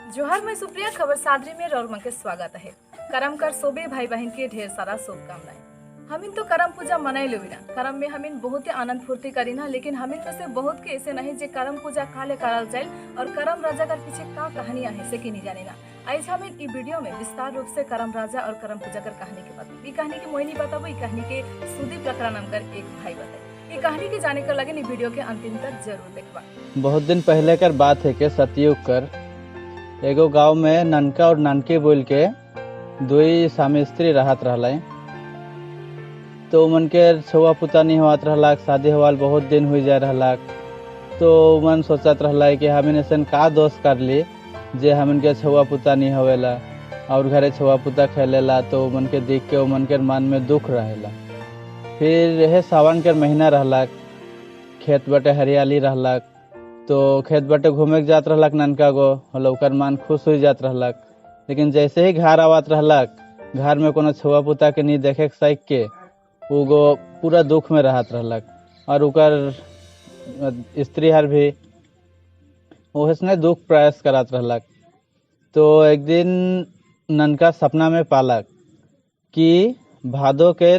जोहार मैं सुप्रिया खबर सादरी में रौरमा के स्वागत है। करम कर सोबे भाई बहन के ढेर सारा शुभकामनाएं। हमिन तो करम पूजा मनाई लेविना करम में हमिन बहुत ही आनंद फूर्ति करीना, लेकिन हमिन तो से बहुत के ऐसे नहीं जे करम पूजा काले करल जाइल और करम राजा कर पीछे का कहानियां है से की नहीं जाने ना। आज हमिन ई वीडियो में विस्तार रूप से करम राजा और करम पूजा कर कहानी के बात ई कहानी के मोहिनी बताबो। ई कहानी के सुदीप लकड़ा नाम कर एक भाई बताए। ये कहानी के जाने कर लगे वीडियो के अंतिम तक जरूर देखबा। बहुत दिन पहले कर बात है के सतयुग कर एगो गांव में ननका और नानकी बोल के दुई स्वामी स्त्री रहत रहला। तो मन के छुआ पुता नहीं होत रहला, शादी होवाल बहुत दिन हुई जाए रहला। तो मन सोचत रहला कि हम ऐसा का दोष कर ली जे हमन के छुआ पुता नहीं होवेला और घरे छुआ पुता खेलेला। तो मन के देख के मन के मन में दुख रहेला। फिर यह सावन के महीना रहला, खेत बटे हरियाली रहला। तो खेत बटे घूमे जात रहलक ननका गो, ओकर मन खुश हो जात रहलक। लेकिन जैसे ही घर आवत रहलक, घर में कोनो छुआ पुता के नहीं देखे साइक के गो पूरा दुख में रहत रहलक। और उकर स्त्री हर भी ओहसने दुख प्रयास करत रहलक। तो एक दिन ननका सपना में पालक कि भादो के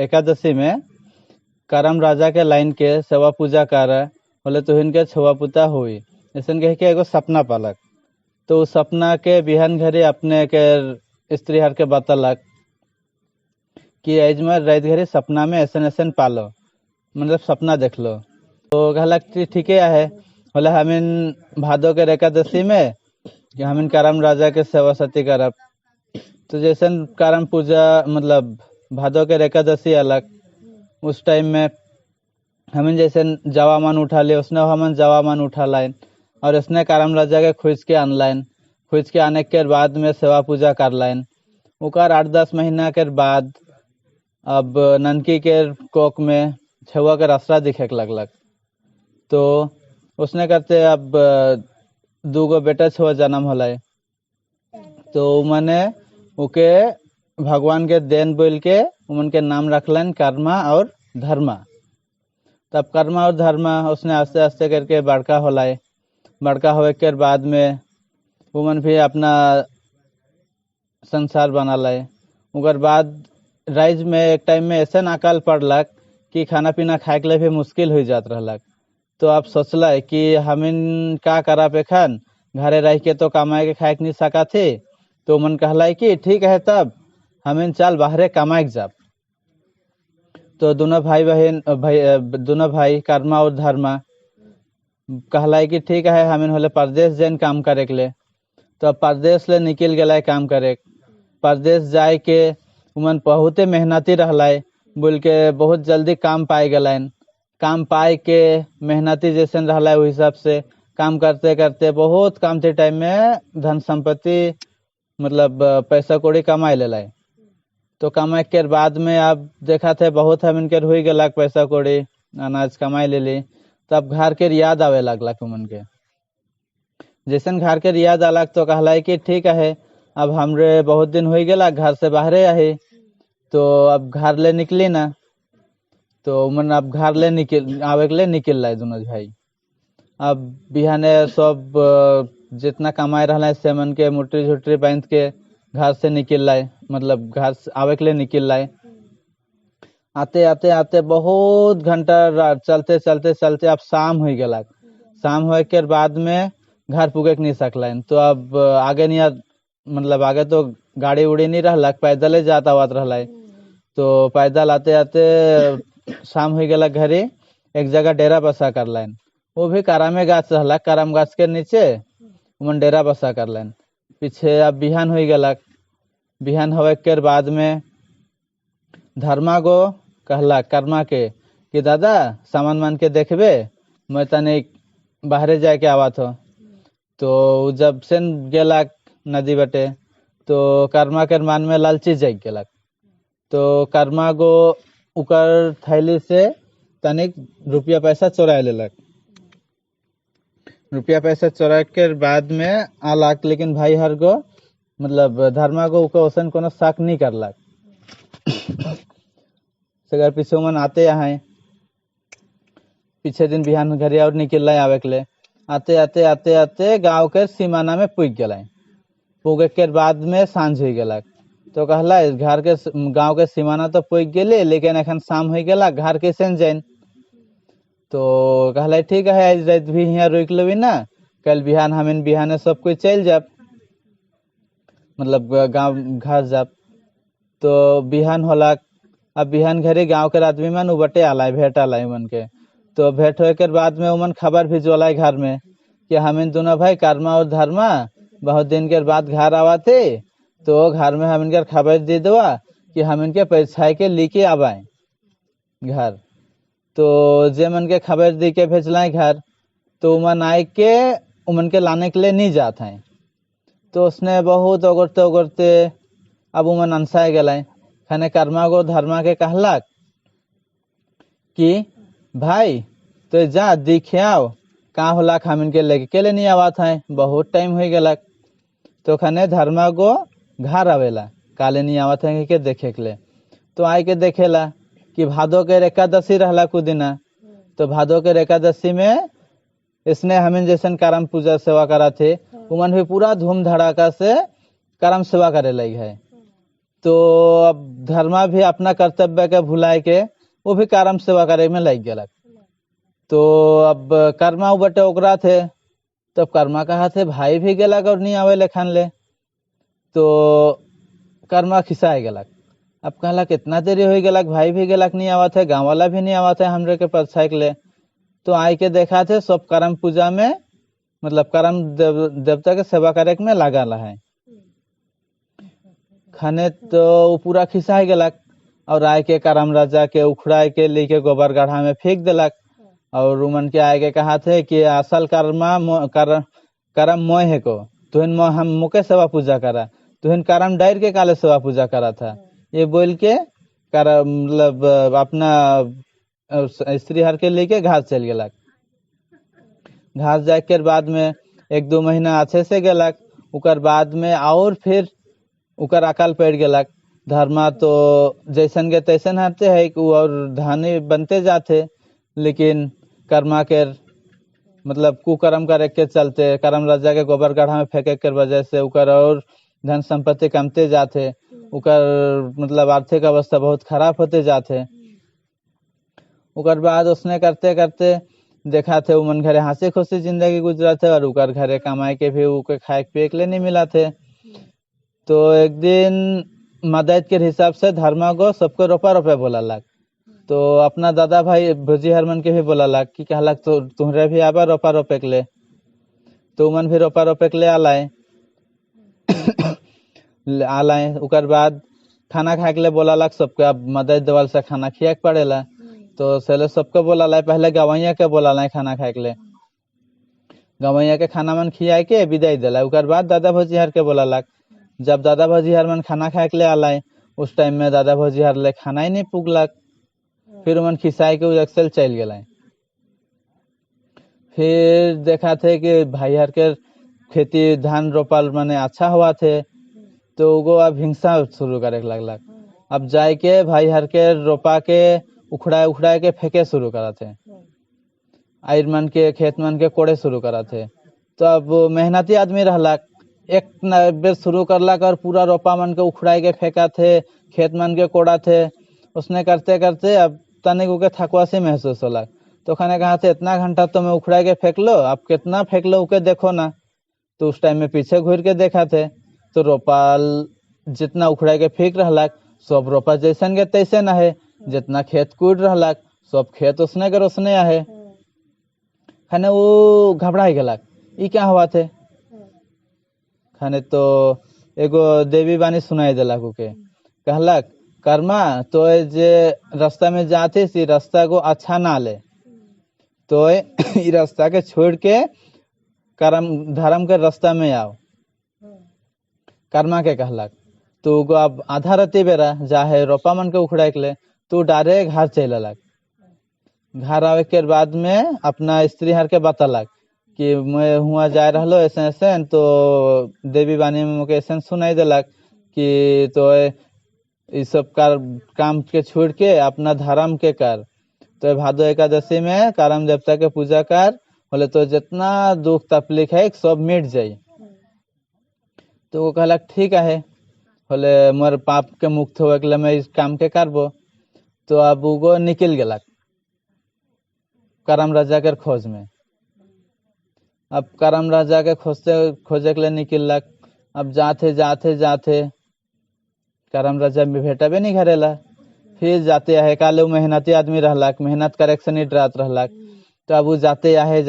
एकादशी में करम राजा के लाइन के सेवा पूजा कर बोले तो इनके छुआ पुता हुई ऐसा कह के एगो सपना पालक। तो उस सपना के बिहान घरे अपने के स्त्री हर के बतलक कि आज में रात घरे सपना में ऐसा ऐसा पालो, मतलब सपना देख लो। तो कहलक ठीक है बोले हमिन भादो के एकादशी में कि हमिन करम राजा के सेवा सती करब। तो जैसे करम पूजा मतलब भादो के एकादशी अलग, उस टाइम में हमें जैसे जवा मन उठा ले उसने हमन जवा मन उठा लाइन और उसने करम राजा के खोज के अनलाइन। खोज के आने के बाद में सेवा पूजा कर लाइन। उकर 8-10 महीना के बाद अब ननकी के कोक में छुआ के रसरा दिखे लगलक। तो उसने करते अब दूगो बेटा छुआ जन्म होला। तो मने उके भगवान के देन बोल के उमन के नाम रखलन कर्मा और धर्मा। तब कर्मा और धर्मा उसने आस्ते आस्ते करके बड़का होला। बड़का होए के बाद में उमन भी अपना संसार बना लाए। उकर बाद राइज में एक टाइम में ऐसा अकाल पड़लक कि खाना पीना खाए के लिए भी मुश्किल हो जात रहलक। तो आप सोचला कि हमिन का करा पे खान घरे रह के तो कमाए के खाए के नहीं सका थे। तो मन कहला कि ठीक है तब हमिन चल बाहरे कमाए के जाब। तो दोनों भाई बहन दोनों भाई कर्मा और धर्मा कहला कि ठीक है हमिन होले परदेश जैन काम करे के ले। तो परदेश ले निकल गए काम करे। परदेश जाए के उमन बहुते मेहनती रहला बोल के बहुत जल्दी काम पाए गलाइन। काम पाए के मेहनती जैसे रहला उस हिसाब से काम करते करते बहुत काम थे टाइम में धन संपत्ति मतलब पैसा कौड़ी कमाए ले। तो कमाए के बाद में अब देखा थे बहुत हम इनके हुई गलक पैसा कौड़ी अनाज कमाए ले ली। तब घर के याद आवे लगलक उमन के। जैसे घर के याद अलग तो कहला कि ठीक है अब हमरे बहुत दिन हो गया घर से बाहरे आही। तो अब घर ले निकली ना। तो उमन अब घर ले आवे के लिए निकल रहा दोनों भाई। अब बिहाने सब जितना कमाए रहा से मन के मुटरी झुटरी बांध के घर से निकल लाए, मतलब घर से आवे के लिए निकल लाए। आते आते आते बहुत घंटा चलते चलते चलते अब शाम हो गया। शाम होए के बाद में घर पुगे के नहीं सकला। तो अब आगे नहीं मतलब आगे तो गाड़ी उड़ी नहीं रहला, पैदल जाता हुआ रहला। तो पैदल आते आते शाम हो गया घरे एक जगह डेरा बसा कर लाइन। वो भी करामे गाछ रहला, कराम गाछ के नीचे उमन डेरा बसा कर लाइन। पीछे अब बिहान हो गया। बिहान होए के बाद में धर्मा गो कहला कर्मा के कि दादा सामान मान के देखबे, मैं तनिक बाहरे जाके आवत हो। तो जब से गेला नदी बटे तो कर्मा के मान में लालची जाग गेलक। तो कर्मा गो उकर थैली से तनिक रुपया पैसा चोरा लेलक। रुपया पैसा चोरा के बाद में आलक, लेकिन भाई हर गो मतलब धर्मा गो उको ओसन कोनो शक नहीं करलक। सगर पीछे मन आते यहाँ पीछे दिन बिहान घरे और निकल आवे के लिए आते आते आते आते गांव के सीमाना में पुग गए। पुगे के बाद में सांझ हो गलक। तो कहला घर के गांव के सीमाना तो पुग गए, लेकिन एखन शाम हो गला, घर कैसे जाइन। तो कहला ठीक है, आज रात भी यहाँ रुक लेबी ना, कल बिहान हम बिहाने सब कोई चल जाब, मतलब गांव घर जाब। तो बिहान होलक। अब बिहान घरे गांव के आदमी मन उबटे आलाय, भेंट आलाय मन के। तो भेंट होए के बाद में उमन खबर भिजवाला घर में कि हम दोनों भाई कर्मा और धर्मा बहुत दिन के बाद घर आवा थे। तो घर में हम इनकर खबर दे दवा कि हम इनके पैसा के लेके आवाए घर। तो जे मन के खबर दे के भेजलाए घर, तो उमन आए के उमन के लाने के लिए नहीं जाते हैं। तो उसने बहुत ओगरते ओगरते अब उमन अनसाए गलाए। खाने कर्मा को धर्मा के कहलक कि भाई तो जा दिखे आओ कहाँ होला, हम इनके लेके केले नहीं आवत है, बहुत टाइम हो गलक। तो खाने धर्मा को घर आवेला, काले नहीं आवत है के देखे के लिए। तो आए के देखेला कि भादो के एकादशी रहला कुदिना। तो भादो के एकादशी में इसने हमें जैसन करम पूजा सेवा करा थे, उमन भी पूरा धूम धड़ाका से करम सेवा करे लगे है। तो अब धर्मा भी अपना कर्तव्य के भुलाए के वो भी करम सेवा करे में लग गलक। तो अब कर्मा बटे ओकरा थे, तो कर्मा कहा थे भाई भी गलक और नहीं आवे लेखन ले। तो कर्मा खिसाए गलक। अब कहला कितना देरी हो गलक, भाई भी गलक नहीं आवा थे, गाँव वाला भी नहीं आवा थे हमरे के परछाई के ले। तो आए के देखा थे सब करम पूजा में, मतलब करम देवता के सेवा करे में लगा है। खाने तो वो पूरा खिसाए गलक और आए के करम राजा के उखड़ाए के लेके गोबर गढ़ा में फेंक दिलक। और उमन के आगे कहा थे कि असल करम मोय है को, तुहिन हम मुके सेवा पूजा करा, तुहिन करम डायर के काले सेवा पूजा करा था। ये बोल के करम मतलब अपना स्त्री हर के लेके घास चल गलक। घास जाए के बाद में 1-2 महीना अच्छे से गलक। उकर बाद में और फिर उकर अकाल पड़ गलक। धर्मा तो जैसन के तैसन हरते है और धानी बनते जाते, लेकिन कर्मा के मतलब कुकर्म करे के चलते करम राजा के गोबर गढ़ा में फेंके के वजह से उकर और धन संपत्ति कमते जाते, उकर मतलब आर्थिक अवस्था बहुत खराब होते जाते। उकर बाद उसने करते करते देखा थे उमन घरे हंसी खुशी जिंदगी गुजरा थे, और उकर घरे कमाए के भी उके खाए पिए के लिए नहीं मिला थे। तो एक दिन मदद के हिसाब से धर्मा को सबको रोपा रोपे बोला लग। तो अपना दादा भाई भुजी हरमन के भी बोला लग कि कहलक तो तुम्हरे भी आबा रोपा रोपे के लिए। तो उमन भी रोपा रोपे के लिए आलाए। आलाए उकर बाद खाना खाए के लिए बोला लग सबके। अब मदद देवल से खाना खिया के पड़ेला, तो सेले सबको बोला लाए, पहले गवैया के बोला लाए खाना खाए के लिए। गवैया के खाना मन खिया के विदाई दिला। उकर बाद दादा भौजी हर के बोला लग। जब दादा भौजी हर मन खाना खाए के लिए आलाए, उस टाइम में दादा भौजी हर ले खाना ही नहीं पुगलक। फिर मन खिसाई के अक्सर चल गए। फिर देखा थे कि भाई हर के खेती धान रोपल माने अच्छा हुआ थे, तो वो अब हिंसा शुरू करे लगलक। अब जाए के भाई हर के रोपा के उखड़ाए उखड़ाए के फेंके शुरू करा थे, आयर मन के खेत मन के कोड़े शुरू करा थे। तो अब मेहनती आदमी रहलक, एक बेर शुरू करलक और पूरा रोपा मन के उखड़ाए के फेंका थे, खेत मन के कोड़ा थे। उसने करते करते अब तनिक उके थकवासी महसूस होलक। तो खाने कहा थे इतना घंटा तो मैं उखड़ा के फेंक लो, अब कितना फेंक लो उके देखो ना। तो उस टाइम में पीछे घूर के देखा थे, तो रोपाल जितना उखड़ा के फेंक रहलक सब रोपा जैसन के तैसन है, जितना खेत कूद रहलक सब खेत उसने के उसने है। खाने वो घबरा गलक, ई क्या हुआ थे। खाने तो एगो देवी बानी सुनाई दिलक उके, कहलक कर्मा तो जे रास्ता में जाते सी रास्ता को अच्छा ना ले, तो ये रास्ता के छोड़ के कर्म धर्म के रास्ता में आओ, कर्मा के कहलक। तो गो अब आधा राती बेरा जाहे रोपा मन के उखड़ा के ले, तू डायरेक्ट घर चल लग। घर आवे के बाद में अपना स्त्री हर के बतालक कि मैं हुआ जा रहलो ऐसे ऐसे, तो देवी बानी में मुके ऐसे सुनाई देलक कि तो इस सब काम के छोड़ के अपना धर्म के कर, तो भादो एकादशी में करम देवता के पूजा कर, बोले तो जितना दुख तकलीफ है सब मिट जाये। तो वो कहलक ठीक है, बोले मोर पाप के मुक्त हो के मैं इस काम के करबो। तो अब वो निकल गलक करम राजा के खोज में। अब करम राजा के खोजे के लिए निकलक। अब जाते जाते जाते करम राजा में भेटा भी नहीं घरेला। फिर जाते आहे काले मेहनती आदमी रहलक, मेहनत करे से नहीं डरात रहलक। तो अब वो जाते आहे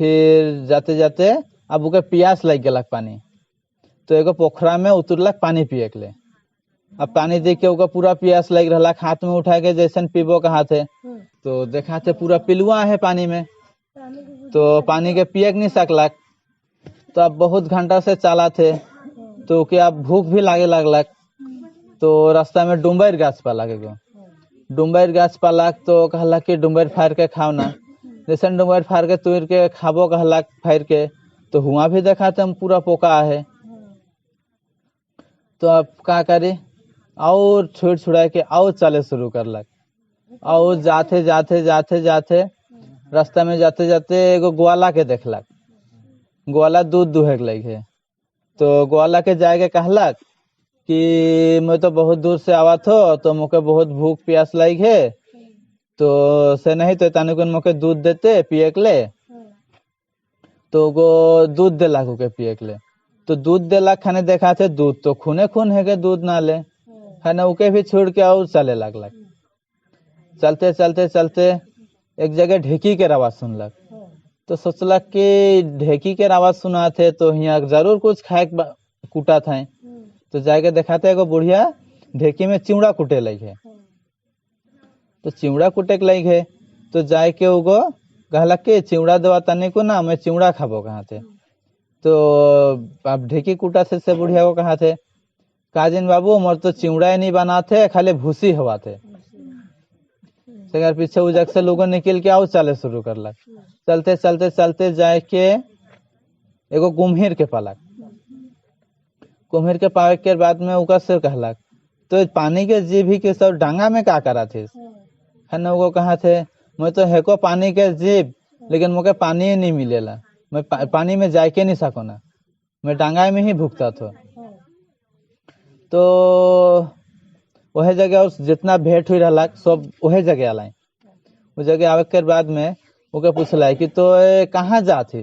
फिर जाते जाते अब उके प्यास लग गलक पानी। तो एगो पोखरा में उतरलक पानी पिए के लिए। अब पानी देख के ओका पूरा प्यास लग रहा, हाथ में उठा के जैसन पीबो कहा थे, तो देखा थे पूरा पिलुआ है पानी में, तो पानी के पिए नहीं सकलक। तो अब बहुत घंटा से चला थे, तो क्या भूख भी लागे लगलक। तो रास्ता में डुम्बर गाछ पालक, एगो डुम्बर गाछ पालक। तो कहलक कि डुम्बर फाड़ के खाओ ना, जैसे डुम्बर फाड़ के तोड़ के खाबो कहलक फाड़ के। तो हुआ भी देखा थे हम पूरा पोका है। तो अब क्या करे, और छोड़ छुड़ा के और चले शुरू करलक। और जाते जाते जाते जाते रास्ता में जाते जाते एगो ग्वाला के देखलक। ग्वाला दूध दुहे के लगे। तो ग्वाला के जाके कहलक कि मैं तो बहुत दूर से आवत हो, तो मुके बहुत भूख प्यास लगी है, तो से नहीं तो ताने को मुके दूध देते पिए के ले। तो गो दूध देला के पिए के ले। तो दूध देला खाने देखा थे दूध तो खूने खून है के दूध ना ले खाने, उके भी छोड़ के और चले लगलक। चलते चलते चलते एक जगह ढेकी के आवाज सुनलक। तो सोचलक कि ढेकी के आवाज सुना थे तो यहाँ जरूर कुछ खाए कूटा था। तो जाके देखाते एगो बुढ़िया ढेकी में चिवड़ा कूटे लगी है। तो चिवड़ा कूटे के लगी है, तो जाके उगो कहलक कि चिवड़ा देवा तने को ना, मैं चिवड़ा खाबो कहा थे। तो अब ढेकी कूटा से बुढ़िया को कहा थे, काजिन बाबू मोर तो चिवड़ा नहीं बनाते, खाली भूसी हवा थे। पीछे उजक से लोगों निकल के आओ चले शुरू करलक। चलते चलते चलते जाके एगो कुम्हीर के पालक। कुम्हीर के पावे के बाद में उका से कहलक, तो पानी के जीव ही के सब डांगा में का करा थे है ना। वो कहा थे, मैं तो है को पानी के जीव, लेकिन मुझे पानी ही नहीं मिलेला, मैं पानी में जाके नहीं सको ना, मैं डांगा में ही भुगता था। तो वह जगह और जितना भेंट हुई रहा सब वह जगह आलाई। उस जगह आवे के बाद में ओके पूछला कि तो कहाँ जाती।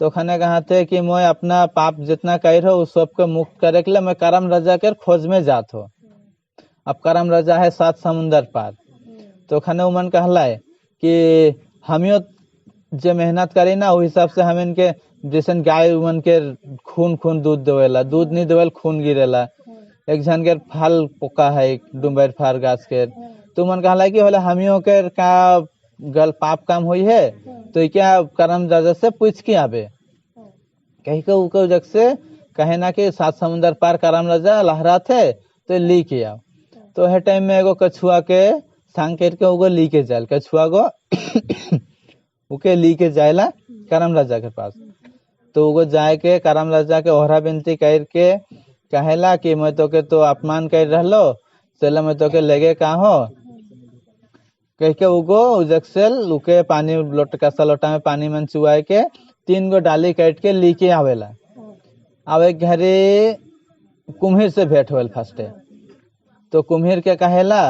तो खाने कहा थे कि मैं अपना पाप जितना कर हो उस सबके मुक्त करे के लिए मैं करम राजा के खोज में जात हो। अब करम राजा है 7 समुंदर पार। तो खाने उमन कहला है कि हमियो जो मेहनत करी ना उस हिसाब से हम इनके जैसे गाय उमन के खून खून दूध देवेला, दूध नहीं देवेल खून गिरेला। एक जन के फल पोका है डुम्बर फार गाछ के। तो मन कहला कि होले हमियो के का गल पाप काम हुई है, तो क्या करम राजा से पूछ के आवे कहीं को उको जग से कहे ना कि 7 समुंदर पार करम राजा लहरा थे, तो ली के आओ। तो है टाइम में एगो कछुआ के सांग करके उगो ली के जाए, कछुआ को उके ली के जाएला करम राजा के पास। तो उगो जाए के करम राजा के ओहरा बिनती करके कहेला कि मैं तो के तो अपमान कर रहलो, चलो मैं तो के लेगे का हो कह के उगो उजक से उके पानी कसा लोटा में पानी में चुआए के 3 गो डाली काट के ली के आवेला। आवे घरे कुम्हीर से भेंट होल फर्स्ट। तो कुम्हीर के कहेला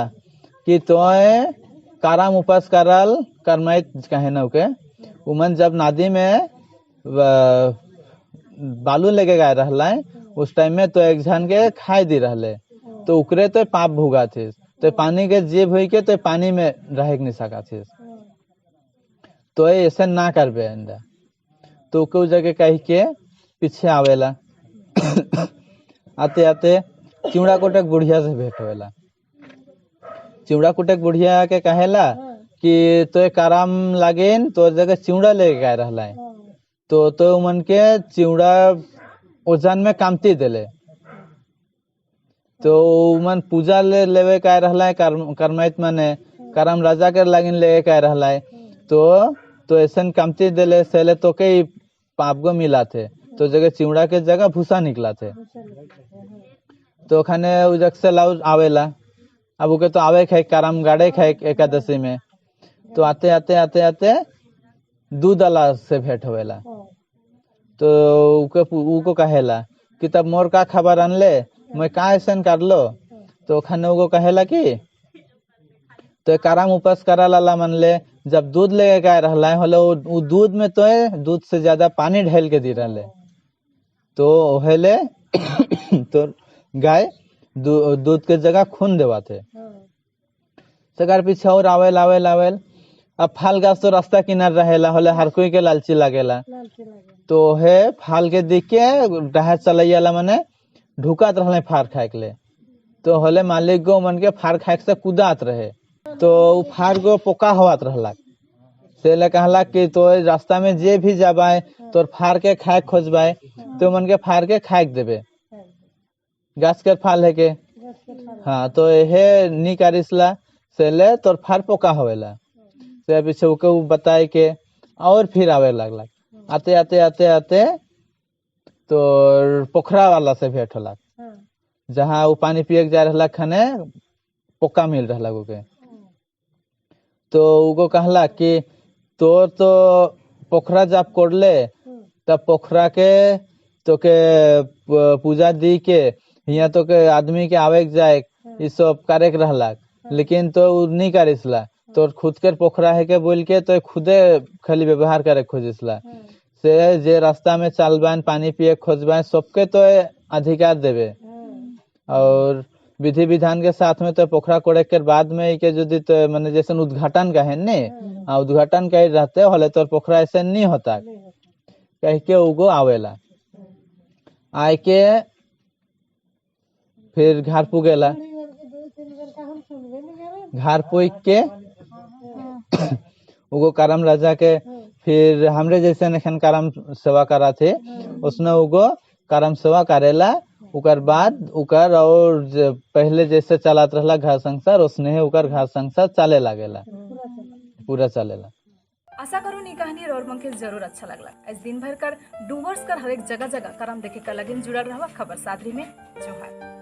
कि तो काराम उपास करल करमाइत कहे न के उमन जब नदी में बालू लेके गए रहला उस टाइम में तो एक जन के खाई दी रहले, तो उकरे तो पाप भुगा थे। तो पानी के जीव हुई के तो पानी में रह नहीं सका थे, तो ऐसे ना करबे अंडा। तो उस जगह कह के पीछे आवेला आते आते चिवड़ा कोटक बुढ़िया से भेंट होवेला। चिवड़ा कोटक बुढ़िया के कहेला कि तो कराम लागेन तो जगह चिवड़ा लेके आए रहला है। तो मन के चिवड़ा ओजन में कामती देले। तो मन पूजा लेवे का रहला है करमैत माने करम राजा के लागिन लेवे का रहला है। तो ऐसन कामती देले सेले तो कई पाप गो मिला थे। तो जगह चिवड़ा के जगह भूसा निकला थे। तो खाने उजक से लाउ आवेला। अब उके तो आवे खाए करम गाड़े खाए एकादशी में। तो आते आते आते आते दूध अला से भेंट होवेला। तो उको कहेला कि तब मोर का खबर अनले मैं का ऐसन कर लो। तो खाने उको कहेला कि तो कराम उपास करा लाला मन ले जब दूध लेके गए रहला होले वो दूध में तो दूध से ज्यादा पानी ढेल के दी रहले। तो हेले तो गाय दूध के जगह खून देवा थे। सकार पीछे और आवेल अब फाल गाछ तो रास्ता किनार रहेला होले हर कोई के लालची लागेला। तो हे फाल के दिख के डहा चलैयाला मने ढुकात रहले फार खाए के ले। तो होले मालिक गो मन के फार खाए से कुदात रहे। तो उ फार गो पोका होत रहला। सेले कहला कि तो रास्ता में जे भी जाबाए तोर फार के खाए खोजबाए तो मन के फार के खाए देबे। गाछ के फाल है के हाँ तो हे नी करिसला सेले तोर फार पोका होवेला। से पीछे उके बताए के और फिर आवे लगला। आते आते आते आते तो पोखरा वाला से भेंट होला। जहाँ वो पानी पिए जा रहला खने पोका मिल रहला उके। तो उको कहला कि तोर तो पोखरा जब कोड़ले तब पोखरा के तो के पूजा दी के यहाँ तो के आदमी के आवे जाए ये सब करे रहला। लेकिन तो नहीं करिसला। तो खुद के पोखरा है के बोल के तो खुदे खाली व्यवहार करे खोजिसला। से जे रास्ता में चलबान पानी पिए खोजबान सबके तो अधिकार देवे। और विधि विधान के साथ में तो पोखरा कोड़े के बाद में के यदि तो माने जैसे उद्घाटन का है ने उद्घाटन कहे रहते होले तो पोखरा ऐसे नहीं होता कह के उगो आवेला। आए के फिर घर पुगेला। घर पुग के उगो करम राजा के फिर हमरे जैसे नखन करम सेवा करा थे उसने उगो करम सेवा करेला। उकर बाद उकर और पहले जैसे चलात रहला घर संसार उसने उकर घर संसार चले लागेला पूरा चलेला। आशा करूँ ये कहानी और मंके जरूर अच्छा लगला। इस दिन भर कर डूवर्स कर हर एक जगह जगह करम देखे का लगिन जुड़ल रहा खबर सादरी में जोहार।